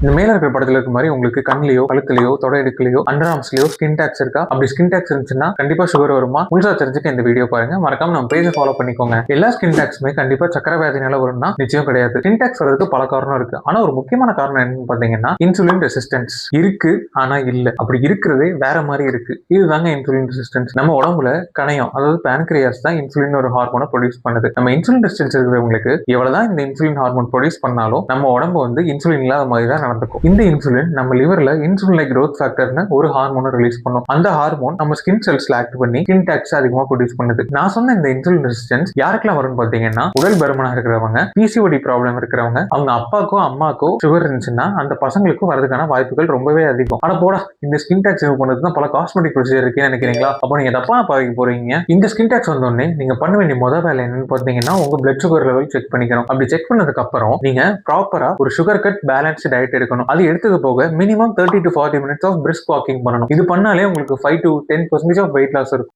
இந்த மேல இருக்கிற படத்துல இருக்க மாதிரி உங்களுக்கு கண்ணிலையோ கழுத்துலயோ தொடை இடுக்குலையோ அண்டர் ஆர்ம்ஸ்லயோ ஸ்கின் டாக்ஸ் இருக்கா? அப்படி ஸ்கின் டாக்ஸ் இருந்துச்சுன்னா கண்டிப்பா சுகர் வருமா? முழுசா தெரிஞ்சுக்க இந்த வீடியோ பாருங்க. மறக்காம நம்ம பேஜை ஃபாலோ பண்ணிக்கோங்க. எல்லா ஸ்கின் டாக்ஸுமே கண்டிப்பா சக்கரை வியாதினால வரும்னா நிச்சயம் கிடையாது. ஸ்கின் டாக்ஸ் வரதுக்கு பல காரணம் இருக்கு. ஆனா ஒரு முக்கியமான காரணம் என்னன்னு பாத்தீங்கன்னா இன்சுலின் ரெசிஸ்டன்ஸ் இருக்கு. ஆனா இல்ல, அப்படி இருக்கிறதே வேற மாதிரி இருக்கு. இதுதாங்க இன்சுலின் ரெசிஸ்டன்ஸ். நம்ம உடம்புல கணையம், அதாவது பேன்கிரியாஸ் தான் இன்சுலின் ஒரு ஹார்மோனை ப்ரொடியூஸ் பண்ணுது. நம்ம இன்சுலின் ரெசிஸ்டன்ஸ் இருக்கிறவங்களுக்கு எவ்வளவுதான் இந்த இன்சுலின் ஹார்மோன் ப்ரொடியூஸ் பண்ணாலும் நம்ம உடம்பு வந்து இன்சுலின் இல்லாத மாதிரி தான் நடந்துக்கும். இந்த இன்சுலின் நம்ம லிவர்ல இன்சுலின் லைக் growth ஃபேக்டர்னு ஒரு ஹார்மோனை ரிலீஸ் பண்ணும். அந்த ஹார்மோன் நம்ம ஸ்கின் செல்ஸ்ல ஆக்ட் பண்ணி ஸ்கின் டாக்ஸ் அதிகமா ப்ரொடியூஸ் பண்ணுது. நான் சொன்ன இந்த இன்சுலின் ரெசிஸ்டன்ஸ் யாருக்கெல்லாம் வரும்னு பாத்தீங்கன்னா உடல் பருமனா இருக்கிறவங்க, பிசிஓடி ப்ராப்ளம் இருக்கிறவங்க, அவங்க அப்பாக்கோ அம்மாக்கோ சுகர் இருந்துச்சுன்னா அந்த பசங்களுக்கும் வரதுக்கான வாய்ப்புகள் ரொம்பவே அதிகம். ஆனா போடா, இந்த ஸ்கின் டாக்ஸ் ரிமூவ் பண்ணதுக்கு தான் பல காஸ்மெட்டிக் ப்ரொசீஜர் இருக்குன்னு நினைக்கிறீங்களா? அப்போ நீங்க தப்பா பாதிக்க போறீங்க. இந்த ஸ்கின் டாக்ஸ் வந்தோடனே நீங்க பண்ண வேண்டிய முதல் வேலை என்னன்னு பாத்தீங்கன்னா உங்க பிளட் சுகர் லெவல் செக் பண்ணிக்கணும். அப்படி செக் பண்ணதுக்கு அப்புறம் நீங்க ப்ராப்பரா ஒரு சுகர் கட் பேலன்ஸ் டயட் எடுக்கணும். அது எடுத்தது போக minimum 30 to 40 minutes of brisk walking பண்ணணும். இது பண்ணாலே உங்களுக்கு 5 to 10% ஆஃப் வெயிட் லாஸ் இருக்கும்.